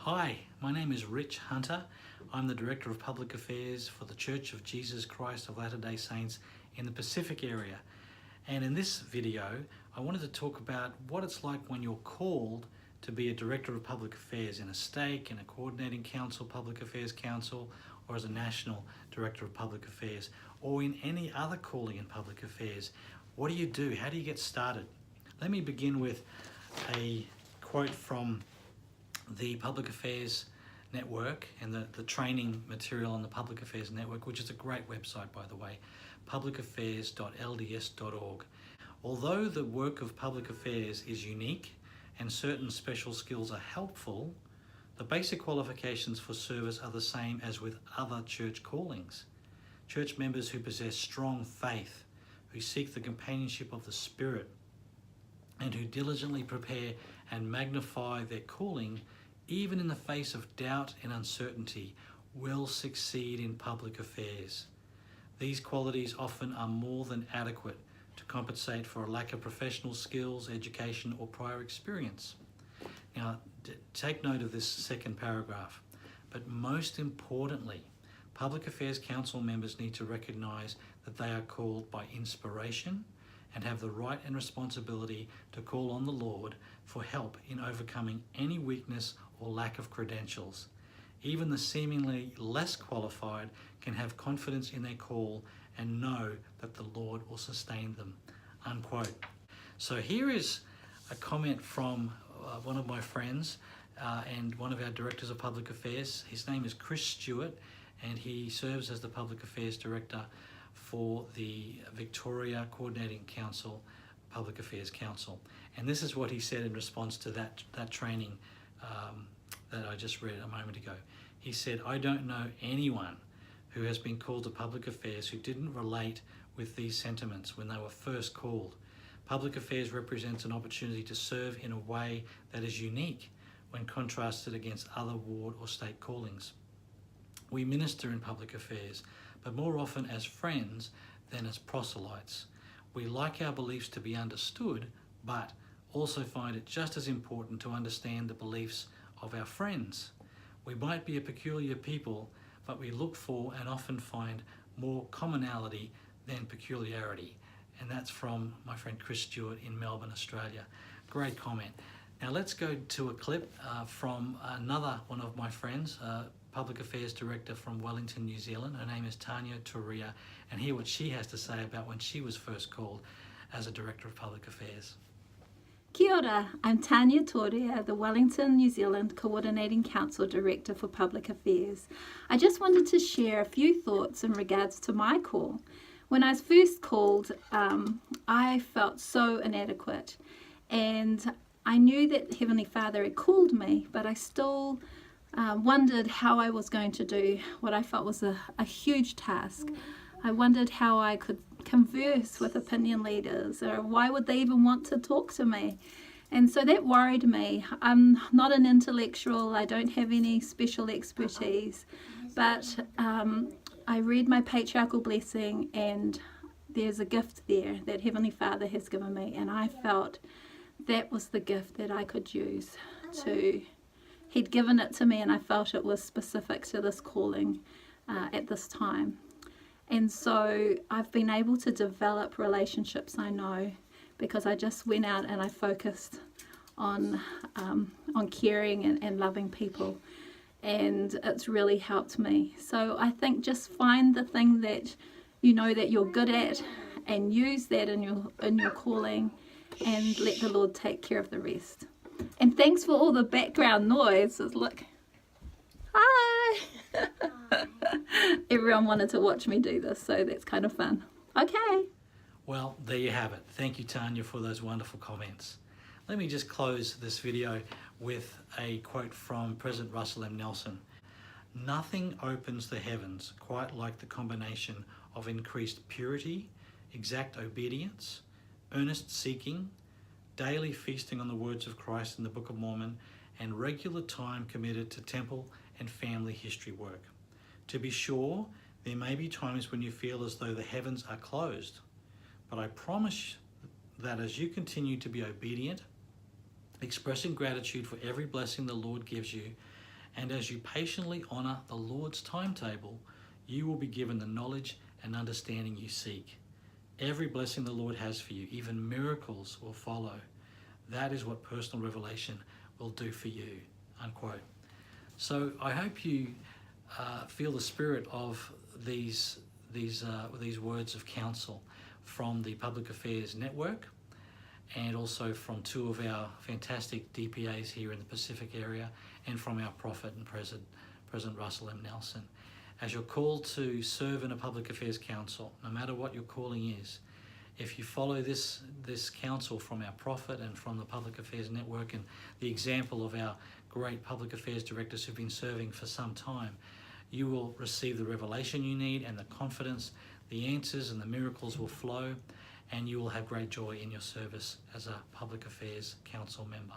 Hi, my name is Rich Hunter. I'm the Director of Public Affairs for the Church of Jesus Christ of Latter-day Saints in the Pacific area. And in this video, I wanted to talk about what it's like when you're called to be a Director of Public Affairs in a stake, in a coordinating council, Public Affairs Council, or as a National Director of Public Affairs, or in any other calling in public affairs. What do you do? How do you get started? Let me begin with a quote from the Public Affairs Network and the training material on the Public Affairs Network, which is a great website, by the way, publicaffairs.lds.org. Although the work of public affairs is unique and certain special skills are helpful, the basic qualifications for service are the same as with other church callings. Church members who possess strong faith, who seek the companionship of the Spirit, and who diligently prepare and magnify their calling, even in the face of doubt and uncertainty, will succeed in public affairs. These qualities often are more than adequate to compensate for a lack of professional skills, education, or prior experience. Now, take note of this second paragraph. But most importantly, Public Affairs Council members need to recognise that they are called by inspiration and have the right and responsibility to call on the Lord for help in overcoming any weakness or lack of credentials. Even the seemingly less qualified can have confidence in their call and know that the Lord will sustain them." Unquote. So here is a comment from one of my friends and one of our directors of public affairs. His name is Stuart, and he serves as the Public Affairs Director for the Victoria Coordinating Council, Public Affairs Council. And this is what he said in response to that training that I just read a moment ago. He said, "I don't know anyone who has been called to public affairs who didn't relate with these sentiments when they were first called. Public affairs represents an opportunity to serve in a way that is unique when contrasted against other ward or state callings. We minister in public affairs, but more often as friends than as proselytes. We like our beliefs to be understood, but also find it just as important to understand the beliefs of our friends. We might be a peculiar people, but we look for and often find more commonality than peculiarity." And that's from my friend Chris Stewart in Melbourne, Australia. Great comment. Now let's go to a clip from another one of my friends, Public Affairs Director from Wellington, New Zealand. Her name is Tania, Torea, and hear what she has to say about when she was first called as a Director of Public Affairs. Kia ora, I'm Tania Torea, the Wellington, New Zealand Coordinating Council Director for Public Affairs. I just wanted to share a few thoughts in regards to my call. When I was first called, I felt so inadequate, and I knew that Heavenly Father had called me, but I still wondered how I was going to do what I felt was a huge task. I wondered how I could converse with opinion leaders, or why would they even want to talk to me? And so that worried me. I'm not an intellectual, I don't have any special expertise, but I read my patriarchal blessing, and there's a gift there that Heavenly Father has given me, and I felt that was the gift that I could use to, He'd given it to me, and I felt it was specific to this calling at this time. And so I've been able to develop relationships, I know, because I just went out and I focused on caring and loving people, and it's really helped me. So I think just find the thing that you know that you're good at and use that in your calling, and let the Lord take care of the rest. And thanks for all the background noise. Look, hi. Everyone wanted to watch me do this, so that's kind of fun. Okay. Well, there you have it. Thank you, Tania, for those wonderful comments. Let me just close this video with a quote from President Russell M. Nelson. "Nothing opens the heavens quite like the combination of increased purity, exact obedience, earnest seeking, daily feasting on the words of Christ in the Book of Mormon, and regular time committed to temple and family history work. To be sure, there may be times when you feel as though the heavens are closed, but I promise that as you continue to be obedient, expressing gratitude for every blessing the Lord gives you, And as you patiently honour the Lord's timetable, you will be given the knowledge and understanding you seek. Every blessing the Lord has for you, even miracles, will follow. That is what personal revelation will do for you." Unquote. So I hope you feel the spirit of these words of counsel from the Public Affairs Network, and also from two of our fantastic DPAs here in the Pacific area, and from our prophet and President Russell M. Nelson. As you're called to serve in a public affairs council, no matter what your calling is, if you follow this counsel from our prophet and from the Public Affairs Network and the example of our great public affairs directors who've been serving for some time, you will receive the revelation you need and the confidence. The answers and the miracles will flow, and you will have great joy in your service as a public affairs council member.